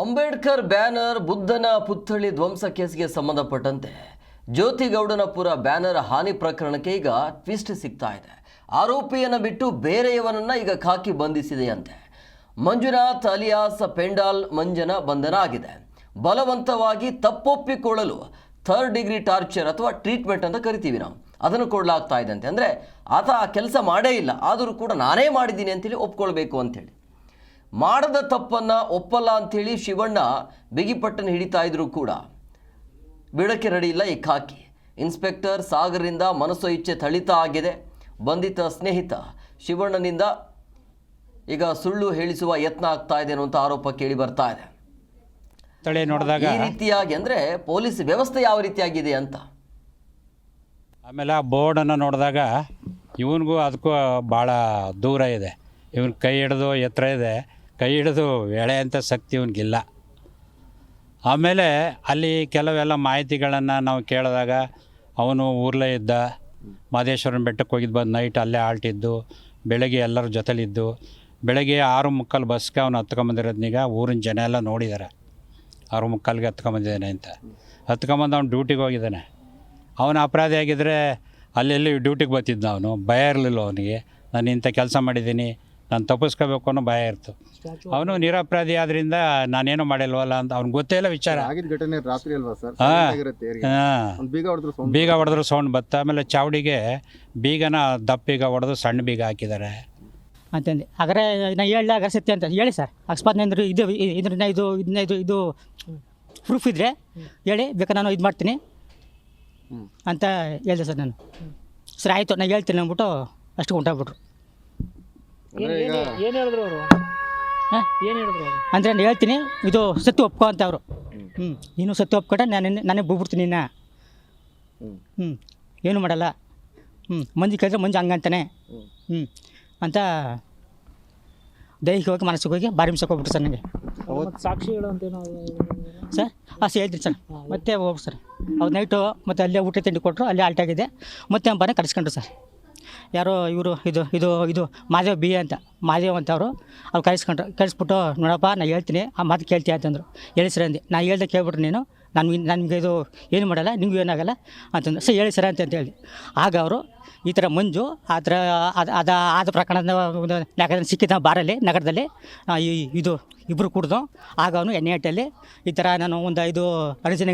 Ambedkar banner ಬುದ್ಧನ ಪುತ್ಥಳಿ ಧ್ವಂಸ ಕೇಸ್ಗೆ ಸಂಬಂಧಪಟ್ಟಂತೆ ಜ್ಯೋತಿಗೌಡನಪುರ ಬ್ಯಾನರ್ ಹಾನಿ ಪ್ರಕರಣಕ್ಕೆ ಈಗ ಟ್ವಿಸ್ಟ್ ಸಿಗ್ತಾ ಇದೆ. ಆರೋಪಿಯನ್ನು ಬಿಟ್ಟು ಬೇರೆಯವನನ್ನ ಈಗ ಖಾಕಿ ಬಂಧಿಸಿದೆಯಂತೆ. ಮಂಜುನಾಥ್ ಅಲಿಯಾಸ್ ಪೆಂಡಾಲ್ ಮಂಜನ ಬಂಧನ ಆಗಿದೆ. ಬಲವಂತವಾಗಿ ತಪ್ಪೊಪ್ಪಿಕೊಳ್ಳಲು 3rd ಡಿಗ್ರಿ ಟಾರ್ಚರ್ ಅಥವಾ ಟ್ರೀಟ್ಮೆಂಟ್ ಅಂತ ಕರಿತೀವಿ ನಾವು, ಅದನ್ನು ಕೊಡಲಾಗ್ತಾ ಇದೆ ಅಂತೆ. ಅಂದರೆ ಆತ ಆ ಕೆಲಸ ಮಾಡೇ ಇಲ್ಲ, ಆದರೂ ಕೂಡ ನಾನೇ ಮಾಡಿದ್ದೀನಿ ಅಂತೇಳಿ ಒಪ್ಕೊಳ್ಬೇಕು ಅಂಥೇಳಿ. ಮಾಡದ ತಪ್ಪನ್ನು ಒಪ್ಪಲ್ಲ ಅಂಥೇಳಿ ಶಿವಣ್ಣ ಬಿಗಿಪಟ್ಟನ್ನು ಹಿಡಿತಾ ಇದ್ರು ಕೂಡ ಬಿಡಕ್ಕೆ ರೆಡಿ ಇಲ್ಲ ಈ ಖಾಕಿ. ಇನ್ಸ್ಪೆಕ್ಟರ್ ಸಾಗರ್ರಿಂದ ಮನಸ್ಸೋ ಇಚ್ಛೆ ಥಳಿತ ಆಗಿದೆ. ಬಂಧಿತ ಸ್ನೇಹಿತ ಶಿವಣ್ಣನಿಂದ ಈಗ ಸುಳ್ಳು ಹೇಳಿಸುವ ಯತ್ನ ಆಗ್ತಾ ಇದೆ ಅನ್ನುವಂಥ ಆರೋಪ ಕೇಳಿ ಬರ್ತಾ ಇದೆ. ನೋಡಿದಾಗ ಈ ರೀತಿಯಾಗಿ ಅಂದರೆ ಪೊಲೀಸ್ ವ್ಯವಸ್ಥೆ ಯಾವ ರೀತಿಯಾಗಿದೆ ಅಂತ. ಆಮೇಲೆ ಆ ಬೋರ್ಡನ್ನು ನೋಡಿದಾಗ ಇವನಿಗೂ ಅದಕ್ಕೂ ಭಾಳ ದೂರ ಇದೆ. ಇವನ್ ಕೈ ಹಿಡಿದು ಎತ್ತರ ಇದೆ, ಕೈ ಹಿಡಿದು ಎಳೆಯಂಥ ಶಕ್ತಿ ಇವನಿಗಿಲ್ಲ. ಆಮೇಲೆ ಅಲ್ಲಿ ಕೆಲವೆಲ್ಲ ಮಾಹಿತಿಗಳನ್ನು ನಾವು ಕೇಳಿದಾಗ ಅವನು ಊರಲ್ಲೇ ಇದ್ದ, ಮಹದೇಶ್ವರನ ಬೆಟ್ಟಕ್ಕೆ ಹೋಗಿದ್ದು, ಬಂದು ನೈಟ್ ಅಲ್ಲೇ ಆಲ್ಟಿದ್ದು, ಬೆಳಗ್ಗೆ ಎಲ್ಲರ ಜೊತೆಲಿದ್ದು, ಬೆಳಗ್ಗೆ 6:45 ಬಸ್ಗೆ ಅವನು ಹತ್ಕೊಂಬಂದಿರೋದನ್ನೀಗ ಊರಿನ ಜನ ಎಲ್ಲ ನೋಡಿದ್ದಾರೆ. 6:45ಗೆ ಹತ್ಕೊಂಬಂದಿದ್ದಾನೆ ಅಂತ. ಹತ್ಕೊಂಬಂದು ಅವ್ನು ಡ್ಯೂಟಿಗೆ ಹೋಗಿದ್ದಾನೆ. ಅವನು ಅಪರಾಧಿ ಆಗಿದ್ದರೆ ಅಲ್ಲೆಲ್ಲಿ ಡ್ಯೂಟಿಗೆ ಬರ್ತಿದ್ದ. ಅವನು ಭಯ ಇರಲಿಲ್ಲ ಅವನಿಗೆ, ನಾನು ಇಂಥ ಕೆಲಸ ಮಾಡಿದ್ದೀನಿ, ನಾನು ತಪ್ಪಿಸ್ಕೋಬೇಕು ಅನ್ನೋ ಭಯ ಇರ್ತು. ಅವನು ನಿರಪರಾಧಿ ಆದ್ರಿಂದ ನಾನೇನು ಮಾಡಿಲ್ವಲ್ಲ ಅಂತ ಅವ್ನಿಗೆ ಗೊತ್ತೇ ಇಲ್ಲ ವಿಚಾರ. ಬೀಗ ಹೊಡೆದ್ರು ಸೌಂಡ್ ಬತ್ತ. ಆಮೇಲೆ ಚಾವಡಿಗೆ ಬೀಗನ ದಪ್ಪೀಗ ಹೊಡೆದು ಸಣ್ಣ ಬೀಗ ಹಾಕಿದ್ದಾರೆ ಅಂತಂದು. ಹಾಗಾದ್ರೆ ನಾ ಹೇಳಿ ಹಾಗಾದ್ರೆ ಸತ್ಯ ಅಂತ ಹೇಳಿ ಸರ್. ಅಕಸ್ಮಾತ್ ನಂದ್ರೆ ಇದನ್ನ ಇದು ಪ್ರೂಫ್ ಇದ್ದರೆ ಹೇಳಿ, ಬೇಕಾದ್ರೆ ನಾನು ಇದು ಮಾಡ್ತೀನಿ ಅಂತ ಹೇಳಿದೆ ಸರ್. ನಾನು ಸರ್ ಆಯಿತು ನಾನು ಹೇಳ್ತೀನಿ ಅಂದ್ಬಿಟ್ಟು ಅಷ್ಟು ಹೊಂಟೋಗ್ಬಿಟ್ರು. ಏನು ಹೇಳಿದ್ರು ಅವರು? ಏನು ಹೇಳಿದ್ರು ಅಂದರೆ ನಾನು ಹೇಳ್ತೀನಿ ಇದು ಸತ್ತು ಒಪ್ಕೊ ಅಂತ ಅವರು. ನೀನು ಸತ್ತು ಒಪ್ಕೊಂಡೆ ನಾನೇ ಬಿಡ್ಬಿಡ್ತೀನಿ ಇನ್ನು. ಏನು ಮಾಡಲ್ಲ. ಮಂಜು ಕೇಳಿದ್ರೆ ಮಂಜು ಹಂಗಂತಾನೆ ಅಂತ ದೈಹಿಕವಾಗಿ ಮಾನಸಿಕವಾಗಿ ಬಾರಿ ಮಿಸೋಗ್ಬಿಟ್ರು ಸರ್ ನನಗೆ. ಸಾಕ್ಷಿಗಳು ಅಂತೇನೋ ಸರ್ ಸರ್ ಹೇಳ್ತೀನಿ ಸರ್. ಮತ್ತೆ ಹೋಗಿ ಸರ್ ಅವ್ರು ನೈಟು ಮತ್ತೆ ಅಲ್ಲೇ ಊಟ ತಿಂಡಿ ಕೊಟ್ಟರು, ಅಲ್ಲೇ ಆಲ್ಟ್ ಆಗಿದೆ. ಮತ್ತೆ ಹಬ್ಬನೇ ಕರೆಸ್ಕೊಂಡ್ರು ಸರ್. ಯಾರೋ ಇವರು ಇದು ಮಾದೇವ್ ಬಿ ಅಂತ, ಮಾದೇವ್ ಅಂತ ಅವ್ರು ಕಳಿಸ್ಬಿಟ್ಟು ನೋಡಪ್ಪ ನಾನು ಹೇಳ್ತೀನಿ ಆ ಮಾತು ಕೇಳ್ತೀಯ ಅಂತಂದರು. ಹೇಳಿ ಸರ್ ಅಂದೆ. ನಾನು ಹೇಳ್ದೆ ಕೇಳ್ಬಿಟ್ರು ನೀನು, ನನಗೆ ಇದು ಏನು ಮಾಡಲ್ಲ, ನಿಮಗೂ ಏನಾಗಲ್ಲ ಅಂತಂದು. ಸರ್ ಹೇಳಿ ಸರ್ ಅಂತ ಹೇಳಿದೆ. ಆಗ ಅವರು ಈ ಥರ ಮಂಜು ಆ ಥರ ಆದ ಪ್ರಕರಣದ ಯಾಕಂದರೆ ಸಿಕ್ಕಿದ್ದ ಬಾರಲ್ಲಿ ನಗರದಲ್ಲಿ ಇದು ಇಬ್ಬರು ಕುಡ್ದು. ಆಗ ಅವನು ಎಣ್ಣೆ ಹಟ್ಟಲ್ಲಿ ಈ ಥರ ನಾನು ಒಂದು 5 ಅರಿಜಿನ